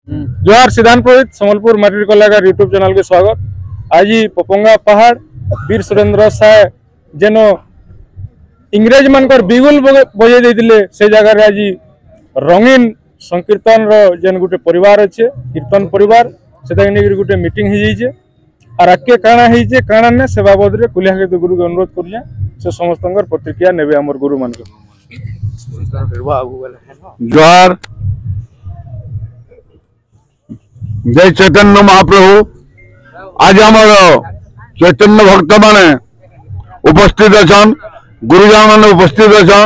जोहार सिद्धांत पुरोहित सम्बलपुर माटी कलाकार यूट्यूब चैनल के स्वागत। आज पपंगा पहाड़ वीर सुरेंद्र साय जेन इंग्रेज मानकर बिगुल बजे देते से जगह आज रंगीन संकीर्तन जेन गोटे परिवार अच्छे कीर्तन परिवार से गोटे मीटिंग हो जाइए और आगे काଣା होइए काଣା ने से बाबद में कुलिया के गुरु के अनुरोध करिए से समस्त प्रतिक्रिया नेबे आमर गुरु मान जोहार जय चैतन्य महाप्रभु। आज आमर चैतन्य भक्त माने उपस्थित अच्छा गुरुजन मैंने उपस्थित अच्छा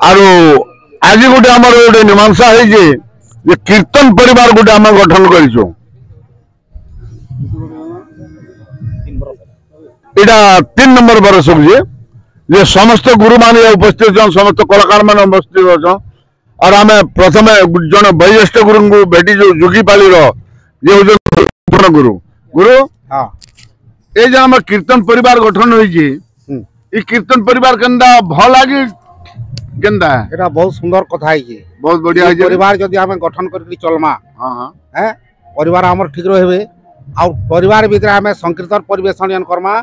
आरो आज गोटे आमर गोटे मीमांसा है जे कीर्तन परिवार गोटे आम गठन करिछु। इटा 3 नंबर बरस जे समस्त गुरु मान उपस्थित अच्छा समस्त कलाकार मान उपस्थित अच्छा और आम प्रथम जन वैज्येष्ठ गुरु को भेटी जो जुगीपाली गुरु गुरु हाँ ये जो आम कीर्तन परिवार गठन होई कीर्तन परिवार केंदा भल लगे केंदा एटा बहुत सुंदर कथा है बहुत बढ़िया है परिवार जदि आम गठन करके चलमा हां हैं परिवार हमर ठीक रहबे और परिवार भीतर आम संकीर्तन परिवेशन करमा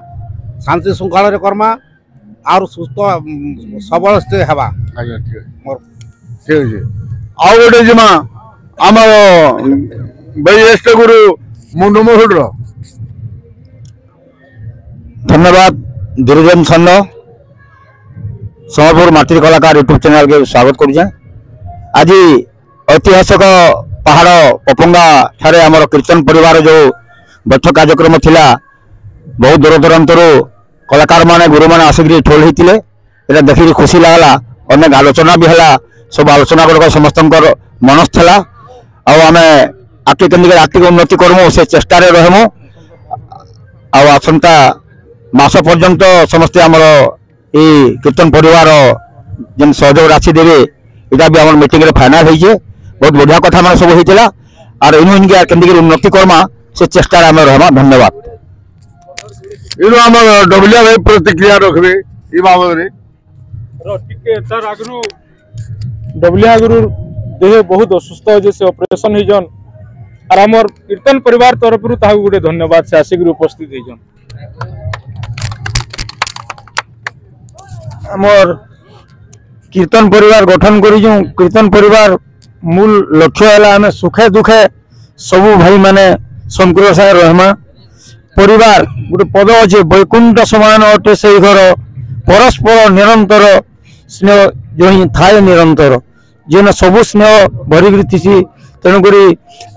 शांति श्रृंखला रे करमा और सुस्थ सबल से हेबा। अच्छा ठीक है ठीक है आउ गोटे जिमा आम वैज्येष्ठ गुरु मुंडू मुहुड धन्यवाद दुर्जन छंद सम्बलपुर माटी कलाकार यूट्यूब चैनल के स्वागत करुचे। आज ऐतिहासिक पहाड़ पपंगा ठारे आमर कीर्तन परिवार जो बैठक कार्यक्रम थिला बहुत दूर दूरांतर कलाकार माने गुरु माने आसिक ठोल होते ये देखिए खुशी लगला अनेक आलोचना भी है सब आलोचना गुड़क समस्त मनस था आम आगे केंद्र आर्थिक उन्नति करमु से चेष्टा रहमु आसंता मास पर्यंत समस्ते आमर ये कीर्तन परिवार जेन सहयोग राशि देवे इटा भी आम मीटिंग फाइनाल होइए बहुत बढ़िया कथा मान सब होता और इन इनके केंद्र उन्नति करमा से चेष्टा आम रहमा। धन्यवाद। इन आम डबलिया भाई प्रतिक्रिया रखबे ई बाबद रे तार आगु डबलिया गुरु देह बहुत असुस्थ जैसे ऑपरेशन होजन और आमर कीर्तन परिवार तरफ गोटे धन्यवाद से आसिक उपस्थित होजन। आमर कीर्तन परिवार गठन करिजु कीर्तन परिवार मूल लक्ष्य है आम सुखे दुखे सबू भाई माने संकुल सागर रहमा परिवार गोटे पद अच्छे वैकुंठ समान अटे से घर परस्पर निरंतर स्नेह जो थाए निरंतर जेन सबू स्नेह भरिकी थी तेणुक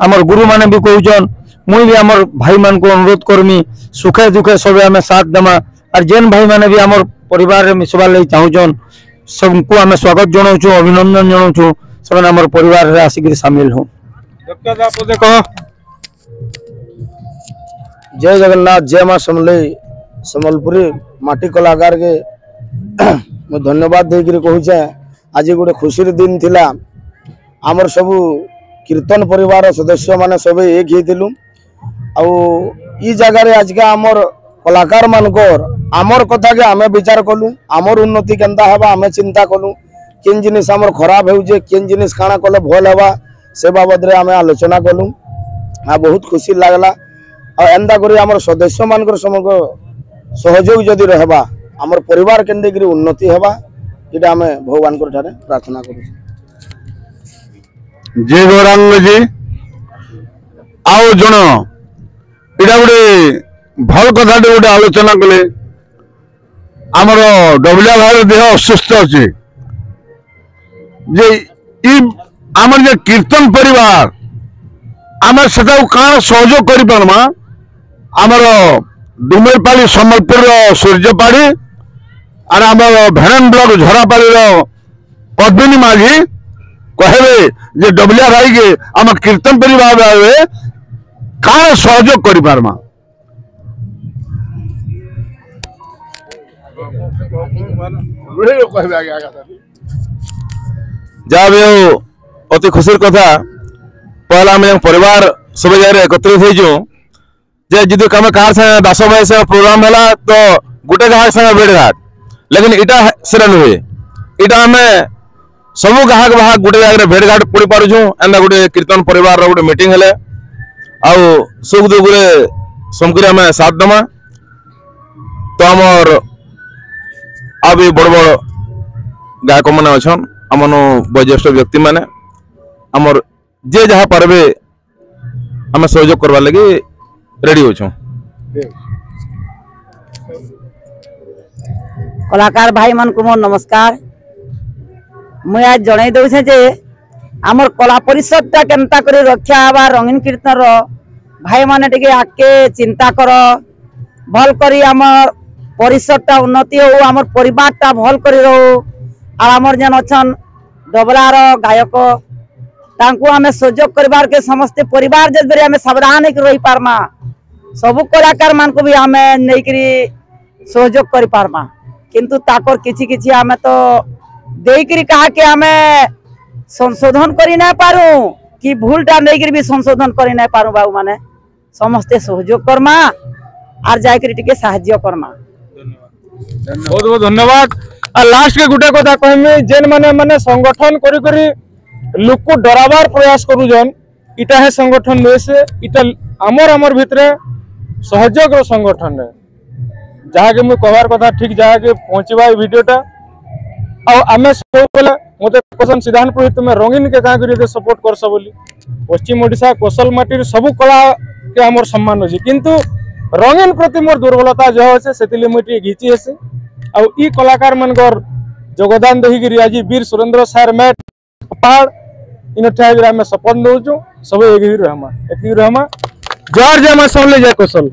आमर गुरु माने भी कहन मुई भी आमर भाई मान को अनुरोध करमी सुखे दुखे सब आम साथ देमा और जेन भाई माने भी आमर परिवार मिसबार लगी चाहून सबको आम स्वागत जनाऊँ अभिनंदन जनाऊँ से आमर परिवार आसिक सामिल हो। जय जगन्नाथ जय माँ समलई सम्बलपुरी माटी कलाकार के मैं धन्यवाद देकर कहूचे आज गोटे खुशी दिन थिला आमर सबू कीर्तन परिवार सदस्य माने सब एक होइतिलु आई जगार आज के आमर कलाकार मानकर आमर कथा के आमे विचार कलु आमर उन्नति केंता हेबा आमे चिंता कलु किन जिनिस आमर खराब होउजे किन जिनिस काना कले भल हेबा से बाबद रे आमे आलोचना कलु आ बहुत खुशी लागला और एंता करी आमर सदस्य मानकर समग्र सहयोग जदि रहबा आमर परिवार केंद्र उन्नति हेबा इटा आमे भगवान को ठारे प्रार्थना करू। जय गौरांग जी आओ जन इटा गोटे भल कथा गोटे आलोचना कले आमर डबलिया भाई देह असुस्थ अच्छे जे आमर जे कीर्तन परिवार आम से कण सहयोग कर पार्मा आमर डुमेरपाली सम्बलपुर सूर्यपाड़ी और आम भेड़न ब्लॉक झरापाली पद्मिनी माझी कहे जे डबलिया भाई के आम कीर्तन परिवार कण सहयोग कर पार्मा जहाँ भी हो अति खुशी कथा पहला आम परिवार सब जगह एकत्रित हो जी कम कह दास भाई से प्रोग्राम है तो गोटे जगह संगे भेट घाट लेकिन इटा से नुहे इटा आम सबू गाहक बाहक गोटे जगह भेट घाट पड़ पार्छू एंता गोटे कीर्तन परिवार गोटे मीटिंग हेले आउ सुख दुख समकरी आम साथ दमा तो आमर आ भी बड़ बड़ गायक मैंने अच्छन आमन वयोज्येष्ठ व्यक्ति मैंने आमर जे जहाँ पार्बे आम सहयोग करवा लगी रेडी होछू। कलाकार भाई मन को मोर नमस्कार। मुझे आज जन दूचे जे आमर कला परिषद टा केनता करी रक्षा हवा रंगीन कीर्तन रो भाई माने टिके आके चिंता कर भल करी आमर परिषद टा उन्नति हो आमर परिवार टा भल करी रहो और आमर जन अच्छन डबला रो गायक तांको आमे सहयोग करबार के समस्त परिवार जब बेरे आमे सावधान होकर रही पारमा सबु कलाकार मान को भी आमे नहीं करी सहयोग कर पारमा किंतु ताकर किछि किछि आमे तो देकरी कहा के आमे संशोधन करी ना पारू कि भूलटा नहीं करी भी संशोधन करी ना पारू बाबू माने समस्ते सहयोग करमा और जाय करी टिके सहाय्य करमा। बहुत बहुत धन्यवाद। आ लास्ट के गुटे कथा कहमे जेन माने माने संगठन करी करी लोक को डरावार प्रयास करूजन इटा है संगठन में से इटा आमर भितरे सहयोग संगठन है जहाँ के मुझे कहवार कथा ठीक जहाँ के पहुँचवा वीडियोटा आमे सब बोले मते क्वेश्चन सिद्धांत पुरोहित तुम रंगीन के कहाँ करी सपोर्ट करस बोली पश्चिम ओडिशा कौशल माटी सबू कला के आमर सम्मान अच्छे किंतु रंगीन प्रति मोर दुर्बलता जो अच्छे से मुझे घिची हेसी आ कलाकार मनकर योगदान देखिकी आज वीर सुरेंद्र सार मैट पहाड़ इन आम सपोर्ट दौचु सब एक रहमा जय मां सब ले जाए कौशल।